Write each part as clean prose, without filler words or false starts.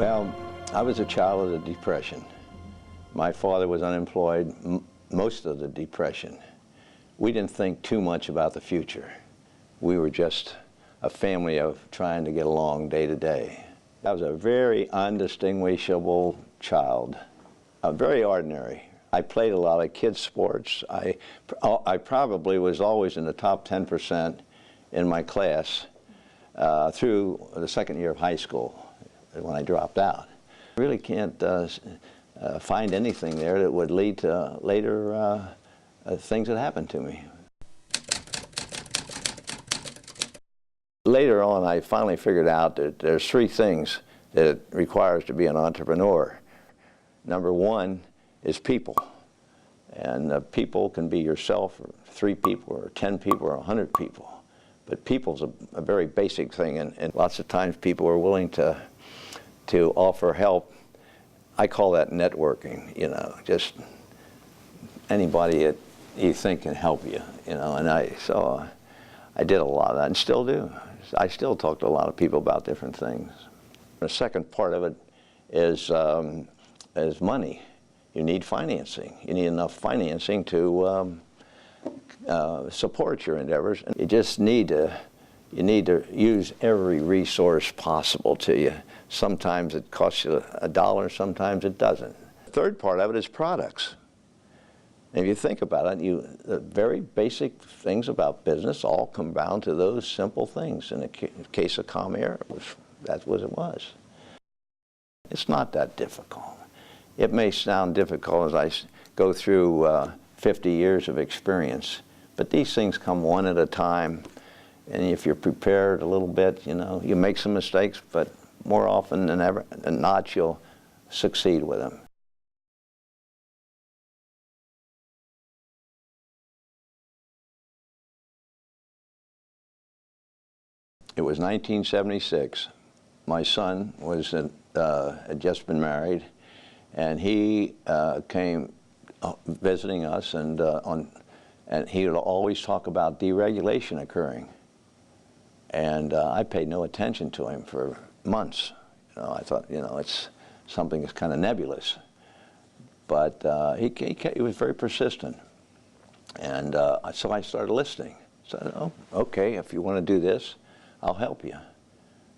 Well, I was a child of the Depression. My father was unemployed most of the Depression. We didn't think too much about the future. We were just a family of trying to get along day to day. I was a very undistinguishable child, very ordinary. I played a lot of kids' sports. I probably was always in the top 10% in my class through the second year of high school when I dropped out. I really can't find anything there that would lead to later things that happened to me. Later on, I finally figured out that there's three things that it requires to be an entrepreneur. Number one is people. And people can be yourself, or 3 people, or 10 people, or 100 people. But people's a very basic thing, and lots of times people are willing to offer help. I call that networking, you know, just anybody that you think can help you, you know, and I did a lot of that and still do. I still talk to a lot of people about different things. The second part of it is money. You need financing. You need enough financing to support your endeavors. You just need to use every resource possible to you. Sometimes it costs you $1, sometimes it doesn't. The third part of it is products. And if you think about it, the very basic things about business all come down to those simple things. In the case of Comair, that's what it was. It's not that difficult. It may sound difficult as I go through 50 years of experience, but these things come one at a time. And if you're prepared a little bit, you know, you make some mistakes, but more often than not, you'll succeed with them. It was 1976. My son had just been married, and he came visiting us, and he would always talk about deregulation occurring. And I paid no attention to him for months. You know, I thought, you know, it's something that's kind of nebulous. But he was very persistent. And so I started listening. So, oh, okay, if you want to do this, I'll help you.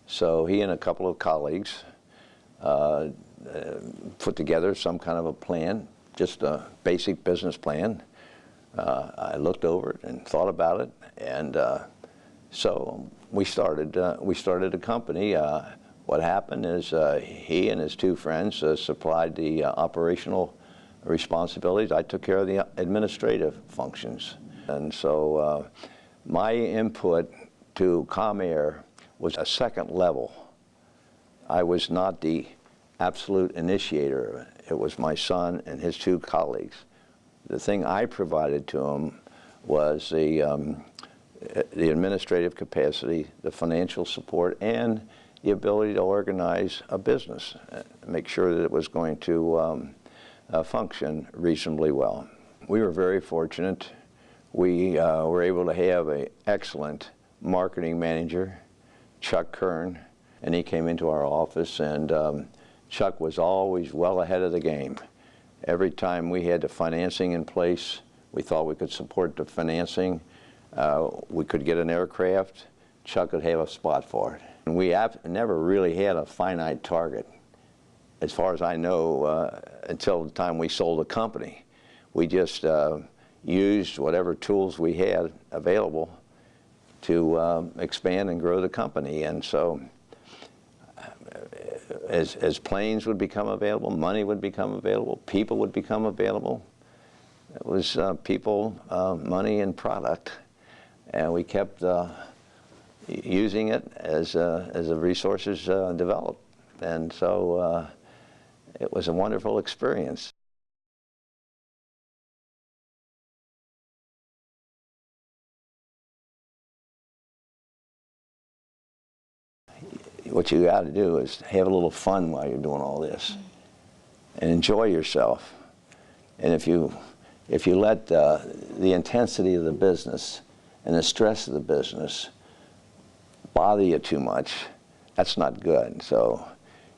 So he and a couple of colleagues put together some kind of a plan, just a basic business plan. I looked over it and thought about it, and so we started a company. What happened is he and his 2 friends supplied the operational responsibilities. I took care of the administrative functions. And so my input to Comair was a second level. I was not the absolute initiator of it. It was my son and his 2 colleagues. The thing I provided to them was the administrative capacity, the financial support, and the ability to organize a business, make sure that it was going to function reasonably well. We were very fortunate. We were able to have an excellent marketing manager, Chuck Kern, and he came into our office, and Chuck was always well ahead of the game. Every time we had the financing in place, we thought we could support the financing. We could get an aircraft, Chuck could have a spot for it. And we never really had a finite target, as far as I know, until the time we sold the company. We just used whatever tools we had available to expand and grow the company. And so as planes would become available, money would become available, people would become available. It was people, money, and product. And we kept using it as the resources developed. And so it was a wonderful experience. What you got to do is have a little fun while you're doing all this, and enjoy yourself. And if you let the intensity of the business and the stress of the business bother you too much, that's not good. So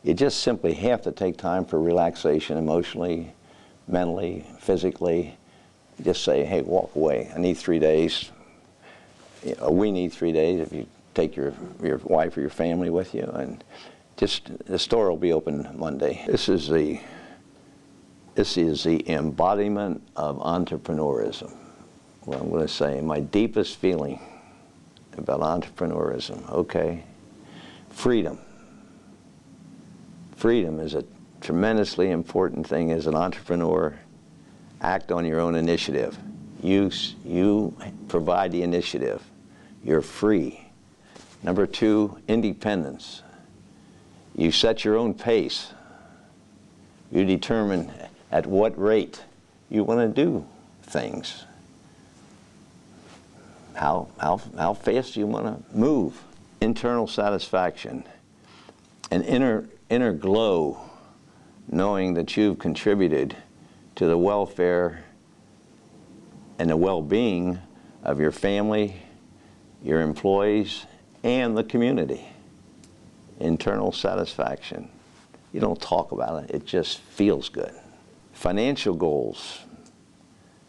You just simply have to take time for relaxation emotionally, mentally, physically. Just say, hey, walk away. I need 3 days. You know, we need 3 days if you take your wife or your family with you. And just, the store will be open Monday. This is the embodiment of entrepreneurism. What I'm going to say, my deepest feeling about entrepreneurism, okay? Freedom. Freedom is a tremendously important thing as an entrepreneur. Act on your own initiative. You provide the initiative. You're free. Number 2, independence. You set your own pace. You determine at what rate you want to do things. How fast you want to move. Internal satisfaction. An inner glow, knowing that you've contributed to the welfare and the well-being of your family, your employees, and the community. Internal satisfaction. You don't talk about it, it just feels good. Financial goals,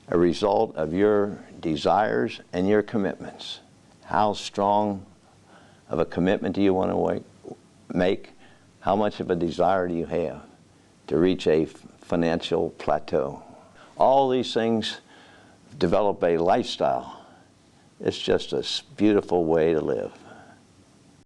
a result of your desires and your commitments. How strong of a commitment do you want to make? How much of a desire do you have to reach a financial plateau? All these things develop a lifestyle. It's just a beautiful way to live.